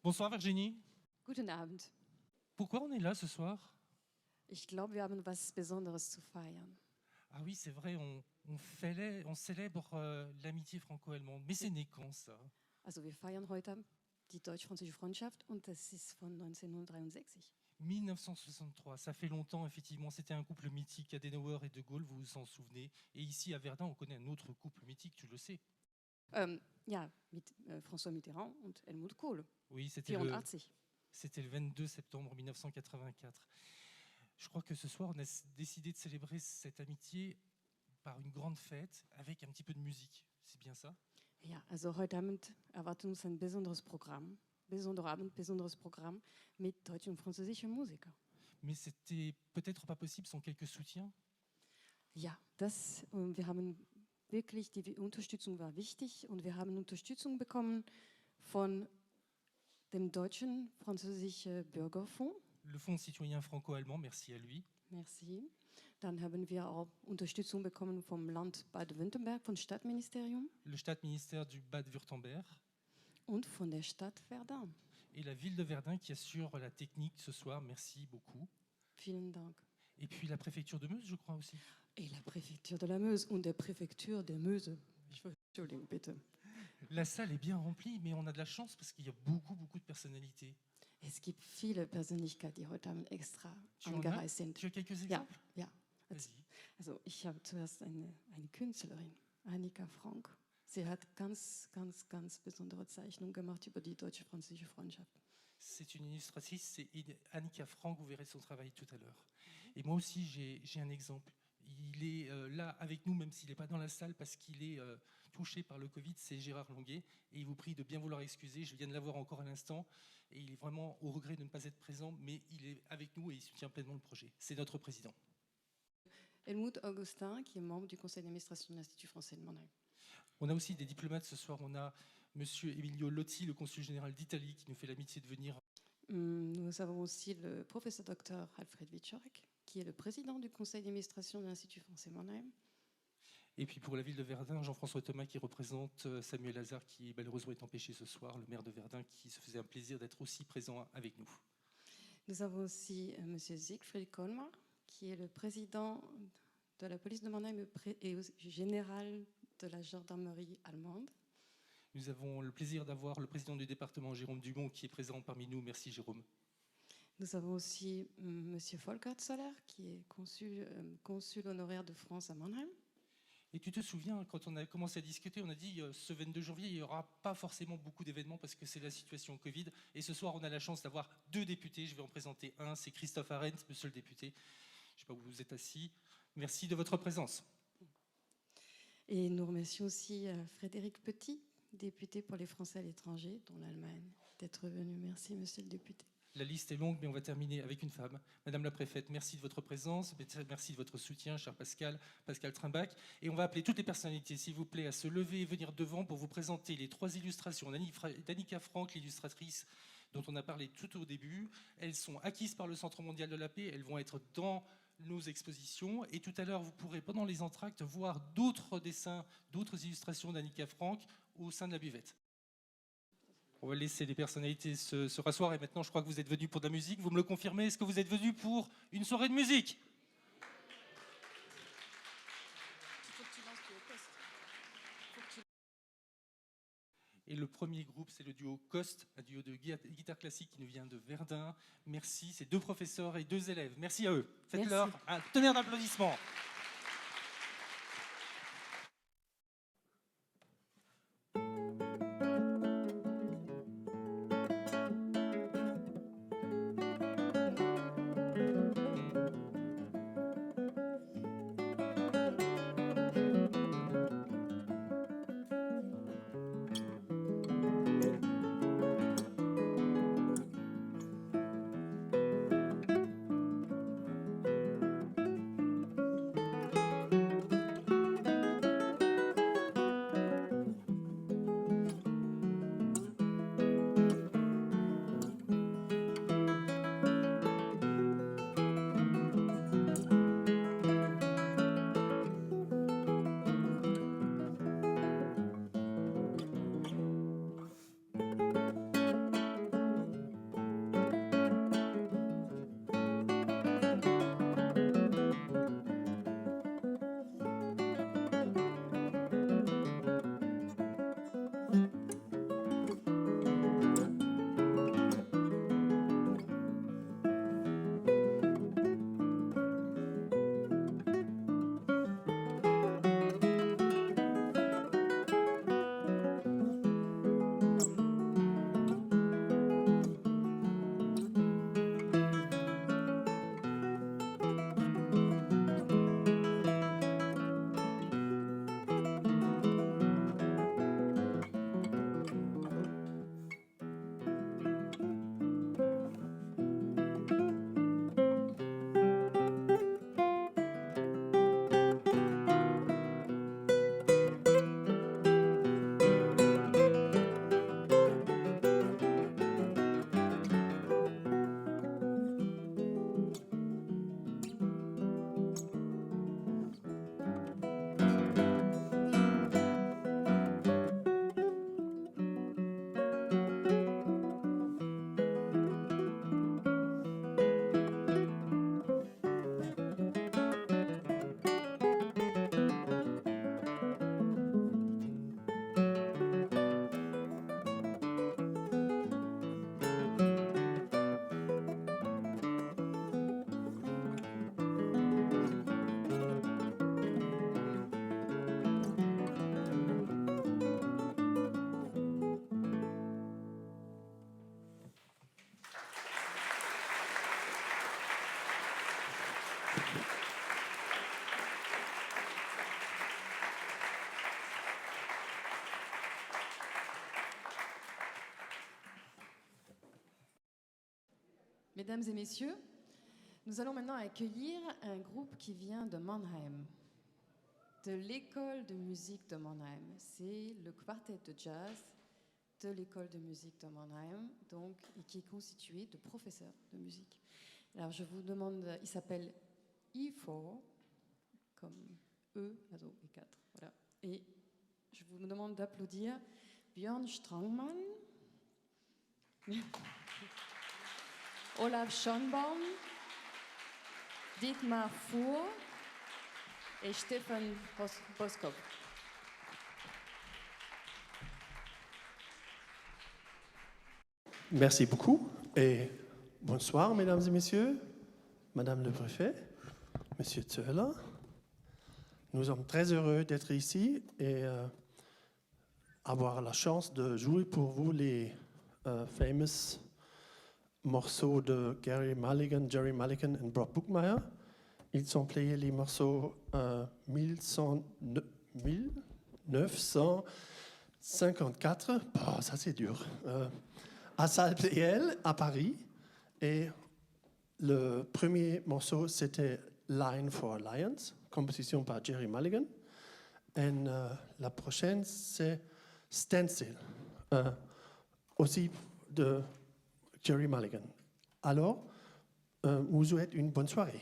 Bonsoir Virginie. Guten Abend. Pourquoi on est là ce soir? Ich glaube, wir haben was Besonderes zu feiern. Ah oui, c'est vrai, on célèbre l'amitié franco-allemande. Mais c'est né quand ça? Also wir feiern heute die deutsch-französische Freundschaft und das ist von 1963. 1963, ça fait longtemps effectivement, c'était un couple mythique, Adenauer et De Gaulle, vous vous en souvenez. Et ici à Verdun, on connaît un autre couple mythique, tu le sais. Ja, mit François Mitterrand und Helmut Kohl, Oui, 84. c'était le 22 septembre 1984. Je crois que ce soir, on a décidé de célébrer cette amitié par une grande fête avec un petit peu de musique. C'est bien ça? Ja, also heute Abend erwartet uns ein besonderes Programm, besonderer Abend, besonderes Programm mit deutschen und französischen Musikern. Mais c'était peut-être pas possible sans quelques soutiens. Ja, wir haben wirklich, die Unterstützung war wichtig und wir haben Unterstützung bekommen von dem deutschen französischen Bürgerfonds. Le Fonds citoyen franco-allemand, merci à lui. Merci. Dann haben wir auch Unterstützung bekommen vom Land Baden-Württemberg, vom Stadtministerium Le Stadtministère du Bade-Württemberg und von der Stadt Verdun. et la ville de Verdun qui assure la technique ce soir, merci beaucoup. Vielen Dank. Et puis la préfecture de Meuse, je crois aussi. Et la Präfektur de la Meuse und der Präfektur der Meuse. Entschuldigung, bitte. La salle est bien remplie, mais on a de la chance parce qu'il y a beaucoup de personnalités. Es gibt viele Persönlichkeiten, die heute Abend extra Tu en angereist as? sind. Tu as quelques Ja, exemples? ja. Vas-y. Also ich habe zuerst eine Künstlerin, Annika Frank. Sie hat ganz besondere Zeichnungen gemacht über die deutsche-französische Freundschaft. C'est une illustratrice, c'est Annika Frank, vous verrez son travail tout à l'heure. Et moi aussi, j'ai un exemple. Il est là avec nous, même s'il n'est pas dans la salle, parce qu'il est touché par le Covid, c'est Gérard Longuet. Et il vous prie de bien vouloir excuser, je viens de l'avoir encore à l'instant, et il est vraiment au regret de ne pas être présent, mais il est avec nous et il soutient pleinement le projet. C'est notre président. Helmut Augustin, qui est membre du conseil d'administration de l'Institut français de Mannheim. On a aussi des diplomates ce soir. On a Monsieur Emilio Lotti, le consul général d'Italie, qui nous fait l'amitié de venir. Nous avons aussi le professeur docteur Alfred Wieczorek, qui est le président du conseil d'administration de l'Institut français Mannheim. Et puis pour la ville de Verdun, Jean-François Thomas qui représente Samuel Lazare, qui malheureusement est empêché ce soir, le maire de Verdun, qui se faisait un plaisir d'être aussi présent avec nous. Nous avons aussi Monsieur Siegfried Kohlmar, qui est le président de la police de Mannheim et général de la gendarmerie allemande. Nous avons le plaisir d'avoir le président du département, Jérôme Dumont, qui est présent parmi nous. Merci Jérôme. Nous avons aussi Monsieur Volkert Soler, qui est consul honoraire de France à Mannheim. Et tu te souviens, quand on a commencé à discuter, on a dit ce 22 janvier, il n'y aura pas forcément beaucoup d'événements parce que c'est la situation Covid. Et ce soir, on a la chance d'avoir 2 députés. Je vais en présenter un, c'est Christophe Arendt, monsieur le député. Je ne sais pas où vous êtes assis. Merci de votre présence. Et nous remercions aussi Frédéric Petit, député pour les Français à l'étranger, dont l'Allemagne, d'être venu. Merci, monsieur le député. La liste est longue, mais on va terminer avec une femme. Madame la préfète, merci de votre présence, merci de votre soutien, cher Pascal Trimbach. Et on va appeler toutes les personnalités, s'il vous plaît, à se lever et venir devant pour vous présenter les 3 illustrations d'Annika Frank, l'illustratrice dont on a parlé tout au début. Elles sont acquises par le Centre mondial de la paix, elles vont être dans nos expositions. Et tout à l'heure, vous pourrez, pendant les entractes, voir d'autres dessins, d'autres illustrations d'Annika Frank au sein de la buvette. On va laisser les personnalités se rasseoir. Et maintenant, je crois que vous êtes venus pour de la musique. Vous me le confirmez? Est-ce que vous êtes venus pour une soirée de musique? Et le premier groupe, c'est le duo Coste, un duo de guitare classique qui nous vient de Verdun. Merci, c'est 2 professeurs et 2 élèves. Merci à eux. Faites-leur un tonnerre d'applaudissements. Mesdames et messieurs, nous allons maintenant accueillir un groupe qui vient de Mannheim, de l'école de musique de Mannheim. C'est le quartet de jazz de l'école de musique de Mannheim, donc, qui est constitué de professeurs de musique. Alors je vous demande, il s'appelle E4, comme E, also E4, voilà. Et je vous demande d'applaudir Björn Strangmann, Olaf Schönbaum, Dietmar Fuhr et Stefan Boskop. Merci beaucoup et bonsoir, mesdames et messieurs, madame le préfet, monsieur Zöller. Nous sommes très heureux d'être ici et avoir la chance de jouer pour vous les famous morceaux de Jerry Mulligan et Bob Brookmeyer. Ils ont playé les morceaux 1954, ça c'est dur, à Salle PL à Paris. Et le premier morceau c'était Line for Alliance, composition par Jerry Mulligan. Et la prochaine c'est Stencil, aussi de Jerry Mulligan. Alors, vous souhaite une bonne soirée.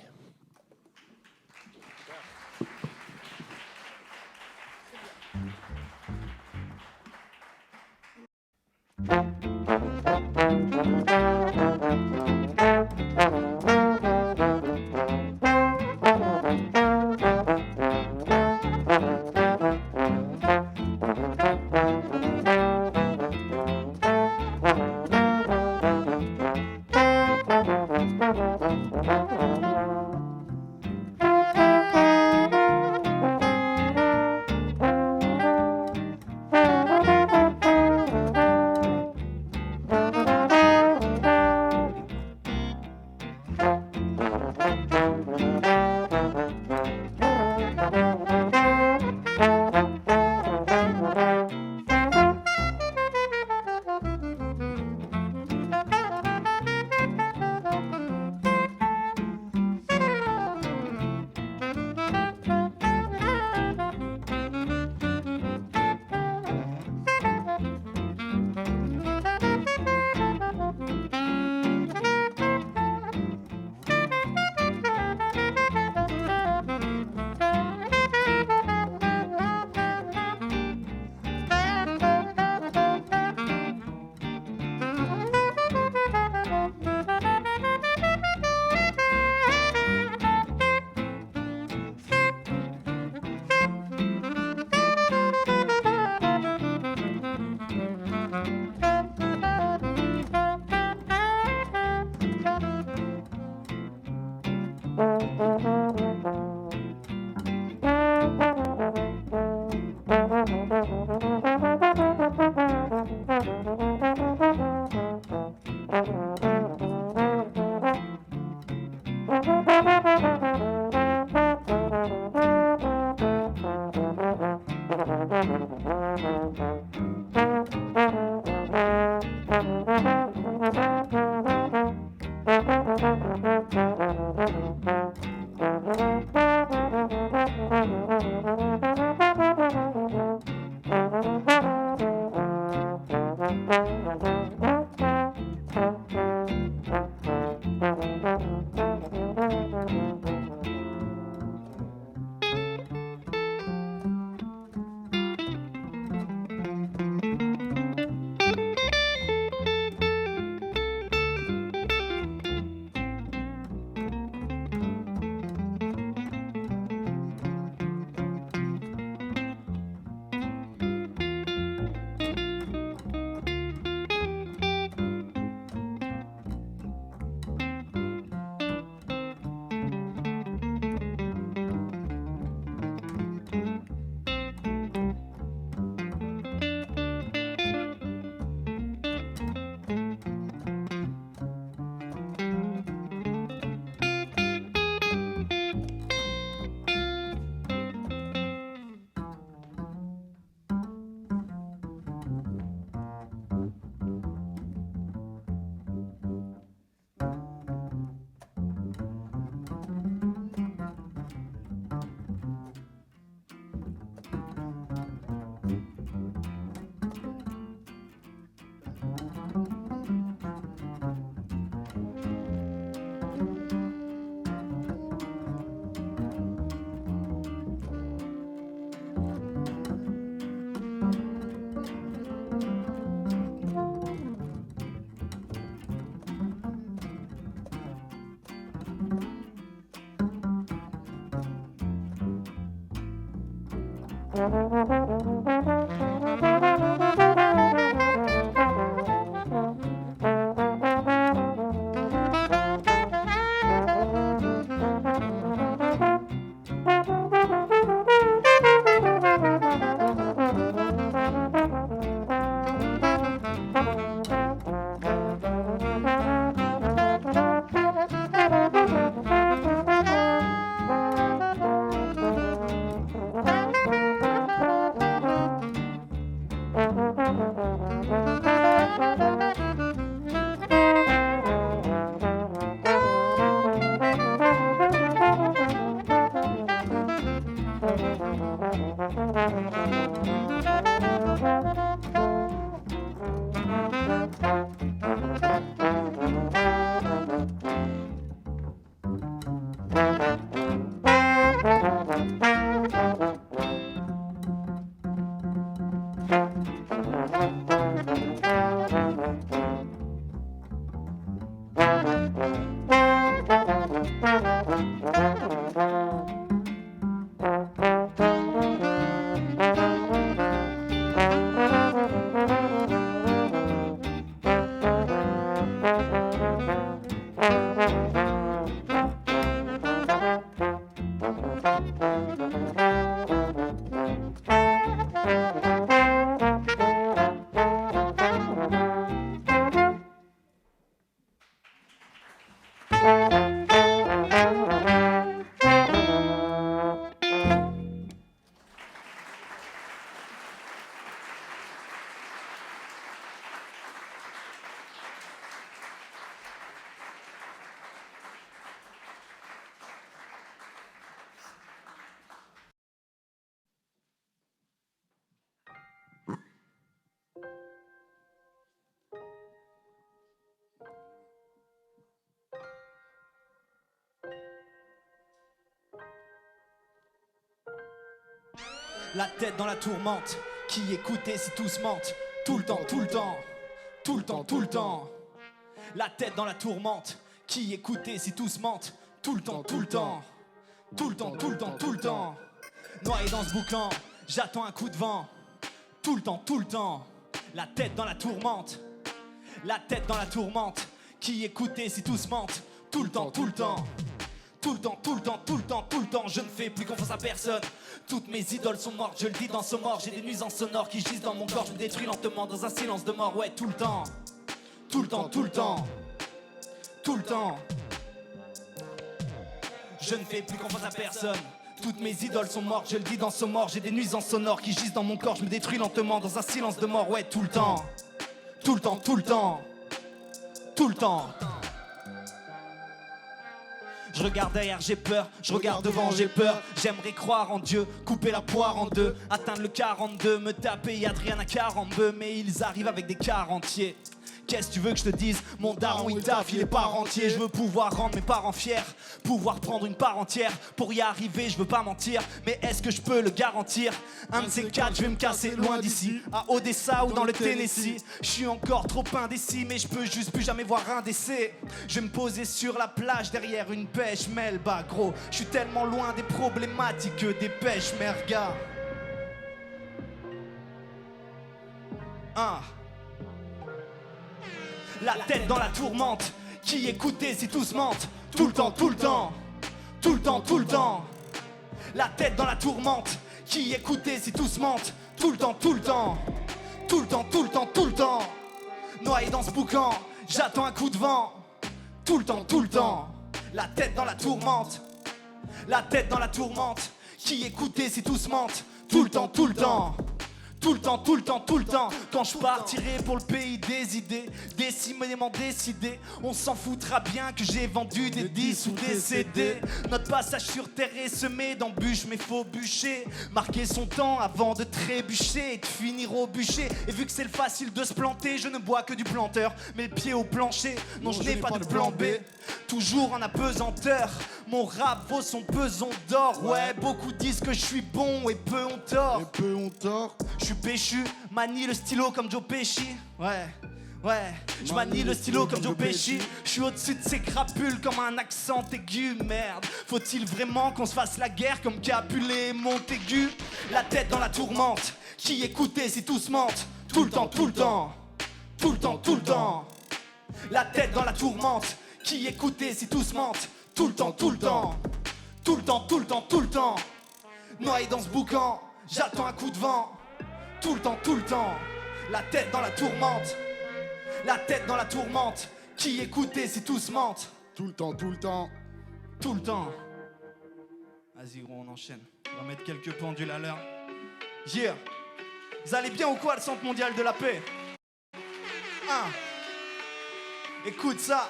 La tête dans la tourmente, qui écoutait si tous mentent. Tout le temps, tout le temps, tout le temps, tout le temps. La tête dans la tourmente, qui écoutait si tous mentent. Tout le temps, tout le temps, tout le temps, tout le temps, tout le temps. Noyé dans ce boucan, j'attends un coup de vent. Tout le temps, tout le temps. La tête dans la tourmente, la tête dans la tourmente, qui écoutait si tous mentent. Tout le temps, tout le temps. Tout le temps, tout le temps, tout le temps, tout le temps, je ne fais plus confiance à personne. Toutes mes idoles sont mortes, je le dis dans ce mort. J'ai des nuisances sonores qui gisent dans mon corps. Je me détruis lentement dans un silence de mort. Ouais, tout le temps, tout le temps, tout le temps, tout le temps. Je ne fais plus confiance à personne. Toutes mes idoles sont mortes, je le dis dans ce mort. J'ai des nuisances sonores qui gisent dans mon corps. Je me détruis lentement dans un silence de mort. Ouais, tout le temps, tout le temps, tout le temps, tout le temps. Je regarde derrière, j'ai peur, je regarde devant, j'ai peur. J'aimerais croire en Dieu, couper la poire en deux, atteindre le 42, me taper Adrien à 42, mais ils arrivent avec des quarantiers. Qu'est-ce que tu veux que je te dise? Mon daron il taffe, il est pas rentier. Je veux pouvoir rendre mes parents fiers, pouvoir prendre une part entière. Pour y arriver, je veux pas mentir, mais est-ce que je peux le garantir? Un de ces quatre, je vais me casser loin d'ici, à Odessa ou dans le Tennessee. Je suis encore trop indécis, mais je peux juste plus jamais voir un décès. Je vais me poser sur la plage derrière une pêche melba, gros. Je suis tellement loin des problématiques que des pêches merga. La tête dans la tourmente, qui écoutait si tous mentent. Tout le temps, tout le temps, tout le temps, tout le temps. La tête dans la tourmente, qui écoutait si tous mentent. Tout le temps, tout le temps, tout le temps, tout le temps, tout le temps. Noyé dans ce boucan, j'attends un coup de vent. Tout le temps, tout le temps. La tête dans la tourmente, la tête dans la tourmente, qui écoutait si tous mentent. Tout le temps, tout le temps. Tout le temps, tout le temps, tout le temps. Quand je partirai pour le pays des idées, décidément décidé, on s'en foutra bien que j'ai vendu des 10 ou des CD. Notre passage sur terre est semé d'embûches, mais faut bûcher, marquer son temps avant de trébucher et de finir au bûcher. Et vu que c'est le facile de se planter, je ne bois que du planteur, mais le pied au plancher. Non, je n'ai pas de plan B, toujours en apesanteur. Mon rap vaut son pesant d'or. Ouais, beaucoup disent que je suis bon et peu ont tort. Je suis péchu, manie le stylo comme Joe Pesci. Ouais, Ouais, je manie le stylo comme Joe Pesci. Je suis au-dessus de ces crapules comme un accent aigu. Merde, faut-il vraiment qu'on se fasse la guerre comme Capulet et Montaigu? La tête dans la tourmente, qui écoutait si tout se mente? Tout le temps, tout le temps, tout le temps, tout le temps. La tête dans la tourmente, qui écoutait si tout se mente? Tout le temps, tout le temps, tout le temps, tout le temps, tout le temps. Noyé dans ce boucan, j'attends un coup de vent. Tout le temps, tout le temps. La tête dans la tourmente. La tête dans la tourmente. Qui écoutait si tout se mente? Tout le temps, tout le temps. Tout le temps. Vas-y gros, on enchaîne. On va mettre quelques pendules à l'heure. Yeah. Vous allez bien ou quoi, le Centre mondial de la paix? Écoute ça.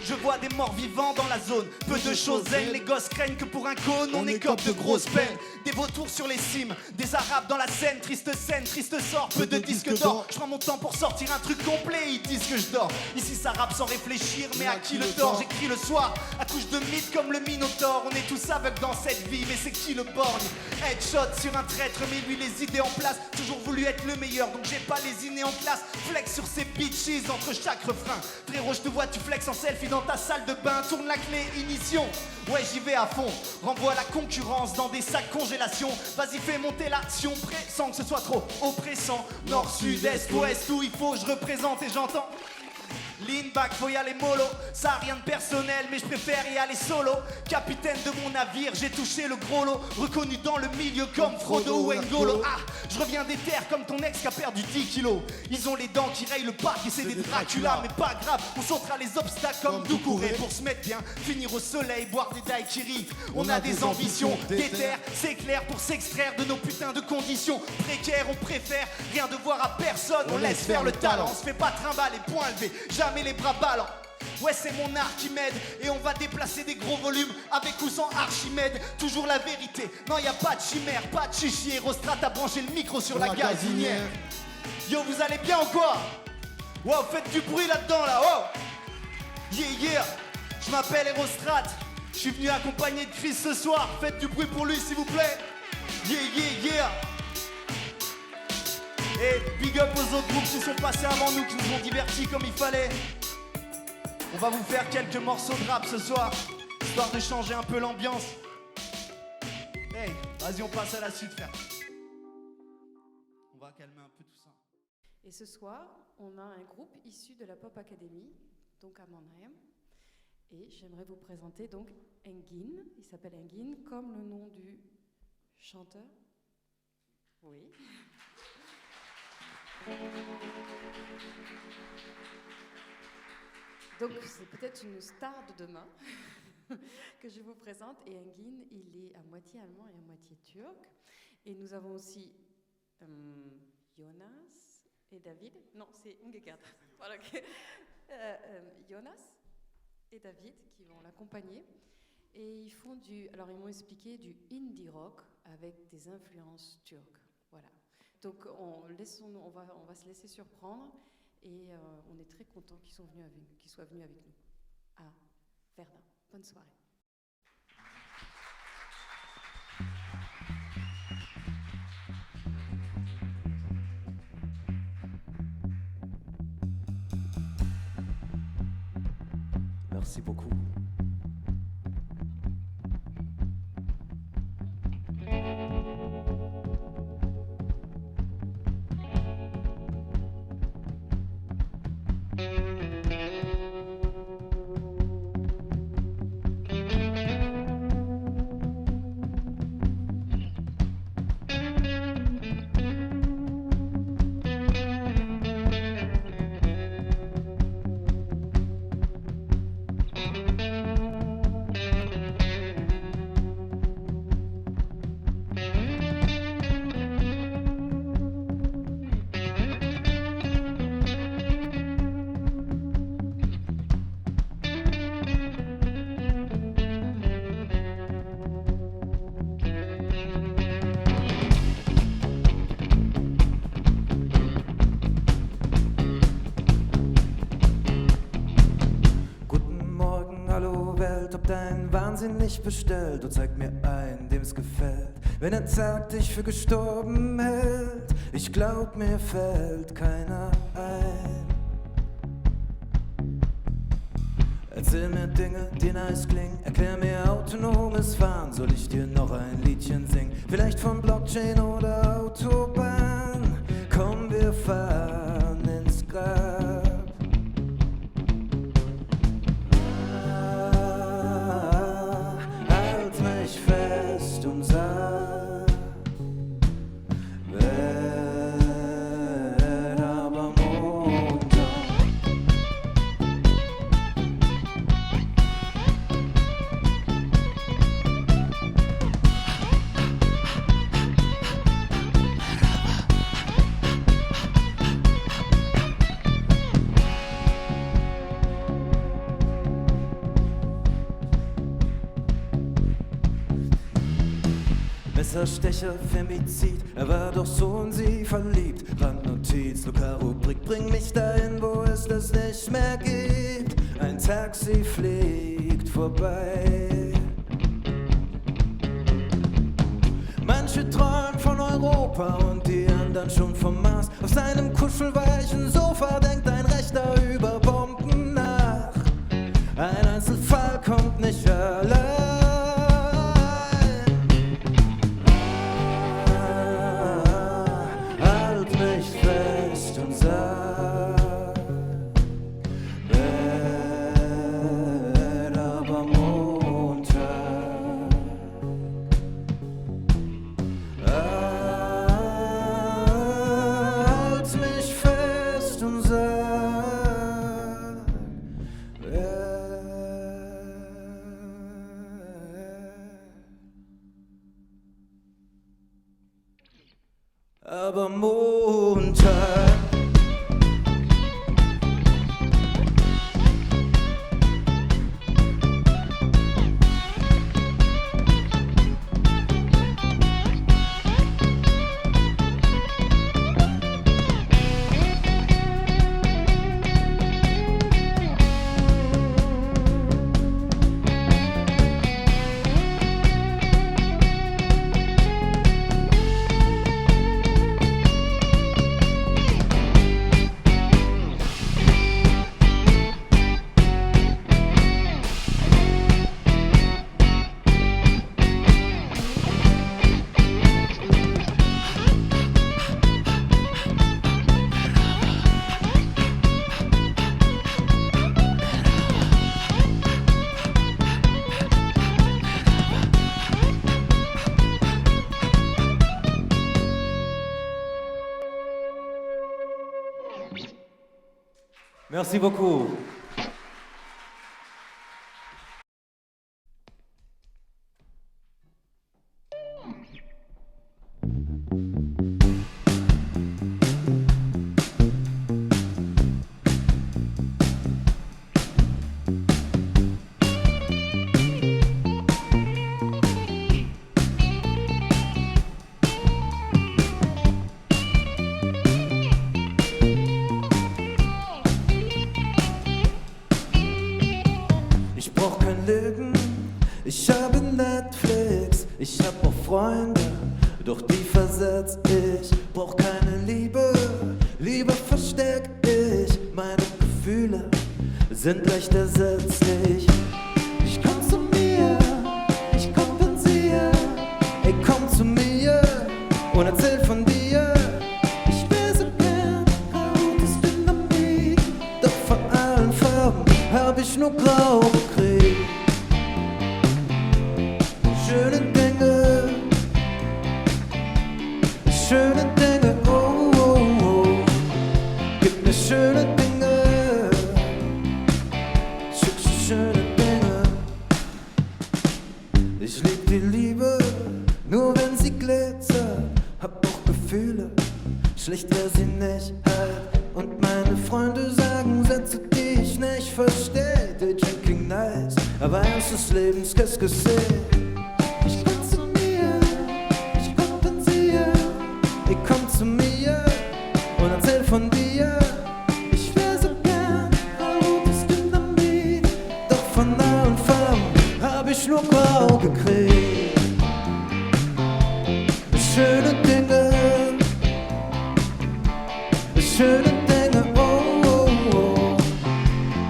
Je vois des morts vivants dans la zone. Peu de choses aiment, les gosses craignent que pour un cône on écope de grosses peines. Des vautours sur les cimes, des arabes dans la scène. Triste scène, triste sort, peu de disques d'or. Je prends mon temps pour sortir un truc complet, ils disent que je dors. Ici ça rappe sans réfléchir, mais à qui le tort? J'écris le soir, à couche de mythe comme le Minotaure. On est tous aveugles dans cette vie, mais c'est qui le borgne? Headshot sur un traître, mais lui les idées en place. Toujours voulu être le meilleur, donc j'ai pas les innés en classe. Flex sur ces bitches entre chaque refrain. Frérot, je te vois, tu flex en selfie dans ta salle de bain. Tourne la clé, ignition. Ouais, j'y vais à fond. Renvoie la concurrence dans des sacs congélation. Vas-y, fais monter l'action, sans que ce soit trop oppressant. Nord, sud, est, ouest, où il faut, je représente et j'entends. Lean back, faut y aller mollo. Ça a rien de personnel, mais je préfère y aller solo. Capitaine de mon navire, j'ai touché le gros lot. Reconnu dans le milieu comme Frodo ou N'Golo. Je reviens des terres comme ton ex qui a perdu 10 kilos. Ils ont les dents qui rayent le parc et c'est des Dracula. Mais pas grave, on sautera les obstacles comme Doucouré. Pour se mettre bien, finir au soleil, boire des daiquiris. On a des ambitions, des terres, c'est clair. Pour s'extraire de nos putains de conditions précaires, on préfère rien devoir à personne. On laisse faire le talent, on se fait pas trimballer, poings levés, jamais les bras ballants. Ouais, c'est mon art qui m'aide et on va déplacer des gros volumes avec ou sans Archimède. Toujours la vérité, non y a pas de chimère, pas de chichi. Rostrat a branché le micro sur la gazinière. Yo, vous allez bien ou quoi? Wow, faites du bruit là-dedans là, oh. Yeah, yeah, je m'appelle Erostrat. Je suis venu accompagner de Chris ce soir. Faites du bruit pour lui s'il vous plaît. Yeah, yeah, yeah. Et big up aux autres groupes qui sont passés avant nous, qui nous ont divertis comme il fallait. On va vous faire quelques morceaux de rap ce soir, histoire de changer un peu l'ambiance. Hey, vas-y, on passe à la suite, frère. On va calmer un peu tout ça. Et ce soir, on a un groupe issu de la Pop Academy, donc à Mannheim. Et j'aimerais vous présenter donc Engin. Il s'appelle Engin comme le nom du chanteur. Oui. Donc c'est peut-être une star de demain que je vous présente. Et Engin, il est à moitié allemand et à moitié turc. Et nous avons aussi Jonas et David. Non, c'est umgekehrt. Voilà, okay. Jonas et David qui vont l'accompagner. Et ils font alors ils m'ont expliqué du indie rock avec des influences turques. Voilà. Donc on va se laisser surprendre. Et on est très contents qu'ils soient venus avec nous à Verdun. Bonne soirée. Merci beaucoup. Nicht bestellt und zeig mir einen, dem's gefällt. Wenn er Tag dich für gestorben hält, ich glaub, mir fällt keiner ein. Erzähl mir Dinge, die nice klingen. Erklär mir autonomes Fahren. Soll ich dir noch ein Liedchen singen? Vielleicht von Blockchain oder Autobahn. Komm, wir fahren ins Grab. Halt mich fest und sag, werd aber munter. Messerstecher, Femizid, er war doch so in sie verliebt. Randnotiz, Luca-Rubrik, bring mich dahin, wo es das nicht mehr gibt. Ein Taxi fliegt vorbei. Manche träumen von Europa und die anderen schon vom Mars. Auf seinem kuschelweichen Sofa denkt ein Rechter über Bomben nach. Ein Einzelfall kommt nicht allein. Halt mich fest und sag, werd aber munter. Halt mich fest und sag, aber munter. Merci beaucoup. Ich brauch kein Leben, ich habe Netflix, ich hab auch Freunde, doch die versetz ich. Brauch keine Liebe, lieber versteck ich. Meine Gefühle sind leicht ersetzlich. Ich komm zu mir, ich kompensiere. Ey, komm zu mir und erzähl von dir. Ich wär so gern rotes Dynamit, doch von allen Farben hab ich nur grau gekriegt. Schöne Dinge, schöne Dinge, oh, oh, oh. Gib mir schöne Dinge, schöne Dinge. Ich lieb die Liebe, nur wenn sie glitzert. Hab auch Gefühle, schlecht wär sie nicht halt. Und meine Freunde sagen Sätze, die ich nicht versteh. They drinking nice, aber ernst des Lebens, qu'est-ce que c'est? Ich komm zu mir, ich kompensiere. Ich komm zu mir und erzähl von dir. Ich wär so gern rotes Dynamit, doch von allen Farben hab ich nur grau gekriegt. Schöne Dinge, schöne Dinge, oh, oh, oh.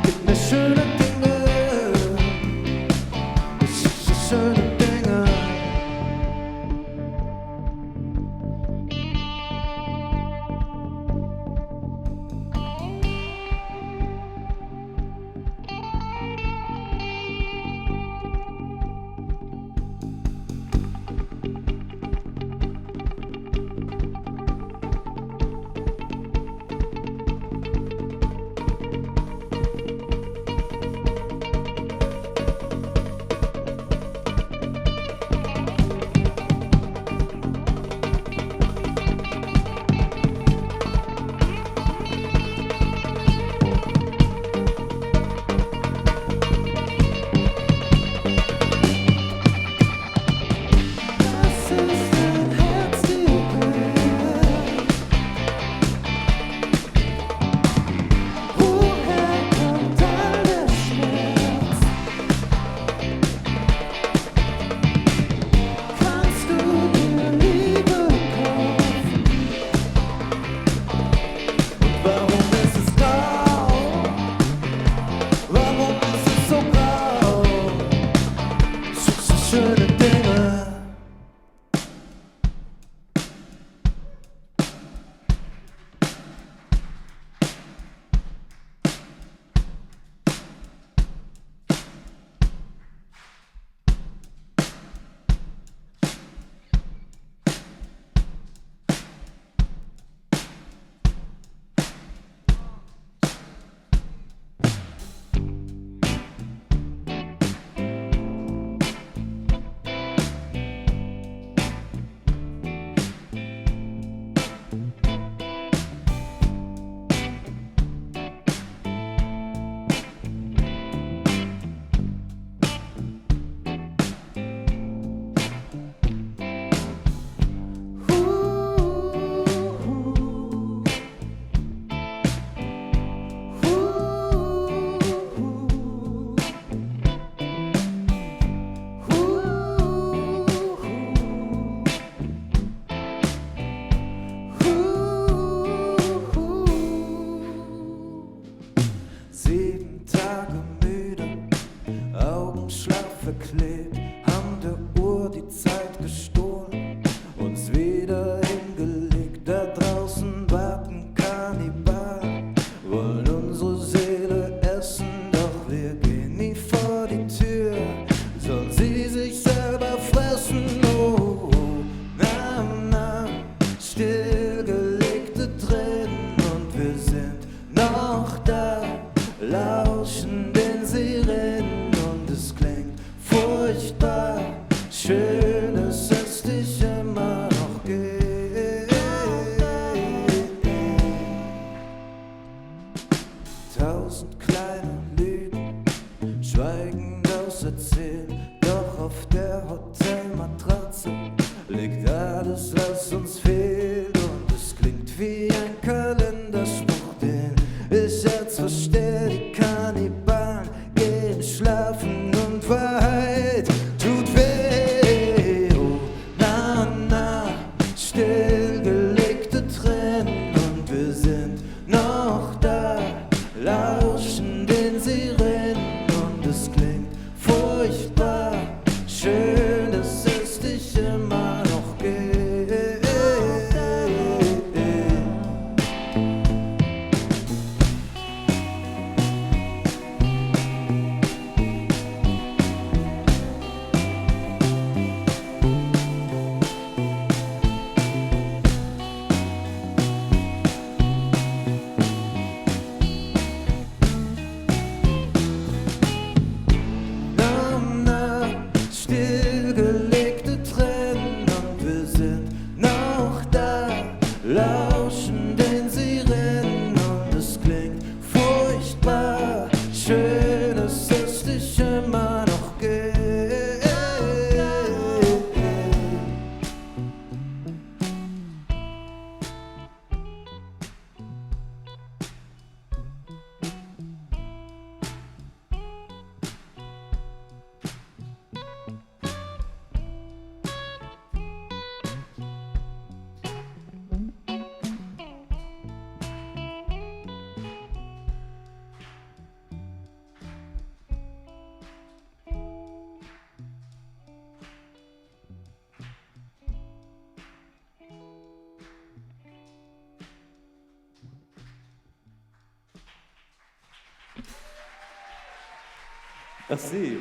Gib mir schöne Dinge, verklebt, haben der Uhr die Zeit gestohlen, uns wieder hingelegt. Da draußen warten Kannibalen, wollen unsere Seele essen, doch wir gehen nie vor die Tür, sollen sie sich selber fressen. Oh, oh, na, na, stillgelegte Tränen und wir sind noch da, lauschen den Sirenen und es klingt furchtbar. Schön, dass es dich immer noch gibt. 1000 kleine Lügen, schweigend auserzählt, doch auf der Hotelmatratze liegt alles, was uns fehlt und es klingt wie ein Kalenderspruch, den ich jetzt verstehe. Die Kannibalen gehen schlafen und Wahrheit tut weh. Oh, na, na, stillgelegte Tränen und wir sind noch da, lauschen den Sirenen und es klingt furchtbar. Schön, dass es dich immer noch gibt. Na, na, stillgelegte Tränen und wir sind noch da, lauschen den Sirenen und es klingt furchtbar. Schön, dass es dich immer noch gibt. Merci.